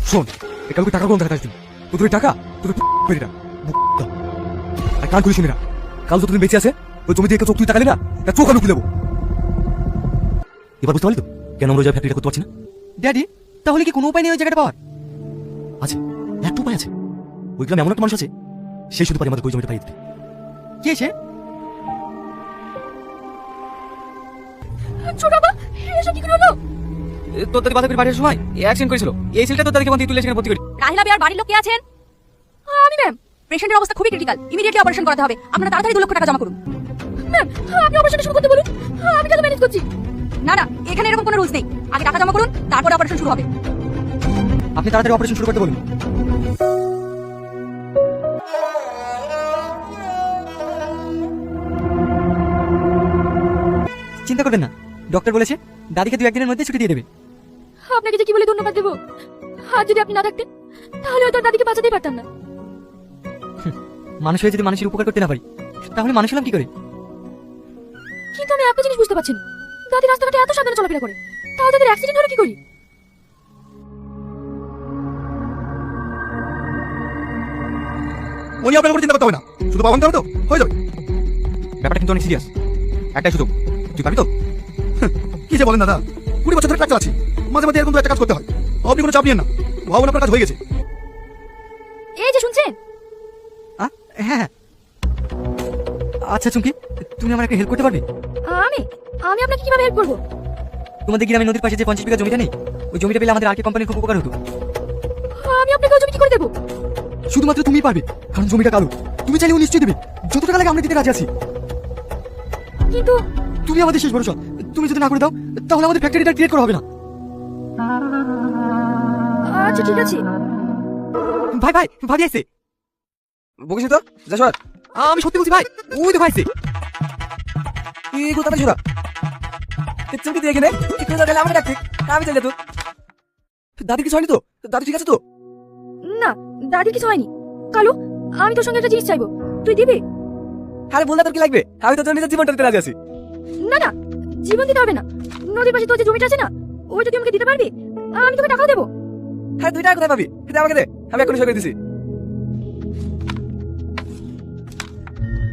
শোন, এই কালকে টাকার কোনো দেখা দিন তোদের টাকা তোদের পেরিটা আর কান খুলে শুনি না। কাল তো তুমি বেঁচে আছে ওই জমি দিয়ে চোখ তুই টাকালি না, তার চোখ আমি খুলে দেবো। এবার বুঝতে পারলি তো কেন আমরা ওই ফ্যাক্টরিটা করতে পারছি না? ড্যাডি, তাহলে কি কোনো উপায় নেই ওই জায়গাটা পাওয়ার? আছে, একটা উপায় আছে। ওই গ্রামে এমন একটা মানুষ আছে, সেই শুধু পারে আমাদের ওই জমিটা পাইয়ে দিতে। কে সে? ছোট বাবা, এসব কি করে হলো? তোর দাদি বাধা করে বাড়ির সময় অ্যাক্সিডেন্ট করেছিল। এই ছেলেটা তোর দাদিকে বন্ধ তুলে সেখানে ভর্তি করি। রাহিলা বেয়ার বাড়ির লোক কে আছেন? আমি ম্যাম। পেশেন্টের অবস্থা খুবই ক্রিটিক্যাল, ইমিডিয়েটলি অপারেশন করাতে হবে। আপনারা তাড়াতাড়ি 2 লক্ষ টাকা জমা করুন। ম্যাম, আপনি অপারেশনটা শুরু করতে বলুন, আমি টাকা ম্যানেজ করছি। না না, এখানে এরকম কোনো রুলস নেই। আগে টাকা জমা করুন, তারপরে অপারেশন শুরু হবে। আপনি তাড়াতাড়ি অপারেশন শুরু করতে বলুন। চিন্তা করবেন না, ডক্টর বলেছে দাদিকে 2-1 দিনের মধ্যে ছুটি দিয়ে দেবে। আপনাকে যে কি বলে ধন্যবাদ দেবো। আর যদি আপনি না থাকতেন তাহলে হয়তো দাদিকে বাঁচাতেই পারতাম না। মানুষ হয়ে যদি মানুষের উপকার করতে না পারি তাহলে মানুষ হলাম কি করে? কিন্তু আমি একটা জিনিস বুঝতে পারছি না, দাদি রাস্তাঘাটে এত সাবধানে চলাফেরা করে, তাও তাদের অ্যাক্সিডেন্ট হলো কি করি? উনি আপনার কোনো চিন্তা করতে হবে না, শুধু পাবেন তো হয়ে যাবে। ব্যাপারটা কিন্তু অনেক সিরিয়াস। একটাই সুযোগ, তুই পারবি তো? কি যে বলেন দাদা, 20 বছর ধরে ট্রাক চালাচ্ছি, মাঝে মাঝে এরকম একটা কাজ করতে হয়। আপনি কোনো চাপ নিয়েন না, ভাবুন আপনার কাজ হয়ে গেছে। এই যে শুনছেন, হ্যাঁ। আচ্ছা চুমকি, তুমি আমার একটা হেল্প করতে পারবে? আমি আমি আপনাকে কিভাবে হেল্প করবো? তোমাদের গ্রামে নদীর পাশে যে 50 বিঘা জমিটা নেই, ওই জমিটা পেলে আমাদের আরকে কোম্পানির খুব উপকার হতো। আমি আপনাকে ওই জমি কি করে দেবো? শুধুমাত্র তুমিই পারবে, কারণ জমিটা কালো। তুমি চাইলে ও নিশ্চয়ই দেবে, যত টাকা লাগে আমরা দিতে রাজি আছি। কিন্তু তুমি আমাদের শেষ ভরসা, তুমি যদি না করে দাও তাহলে আমাদের ফ্যাক্টরিটা ক্রিয়েট করা হবে না। আচ্ছা ঠিক আছে। ভাই ভাবি আসছে। বকিস তো যা সর। আমি সত্যি বলছি ভাই, ওই তো ভাইছে। এই কথা ছোড়া চুমকি তুই এখানে তুই তো গেলে আমাকে ডাকতে, আমি চলে যেত। দাদি কিছু হয়নি তো? দাদি ঠিক আছে তো? না, দাদি কিছু হয়নি। কালু, আমি তোর সঙ্গে একটা জিনিস চাইবো, তুই দিবি? আরে বললে তোর কি লাগবে? আমি তো তোর নিজের জীবনটা দিতে রাজি আছি। না না, জীবন দিতে হবে না। নদীর পাশে তোর যে জমিটা আছে না, ওই যদি আমাকে দিতে পারবি, আমি তোকে টাকাও দেবো। হ্যাঁ 2 টাকা কোথায় পাবি? দে আমাকে দে, আমি এখনই সই করে দিছি।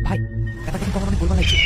ভাই, এটা কিন্তু কখনো বলবা লাগছে।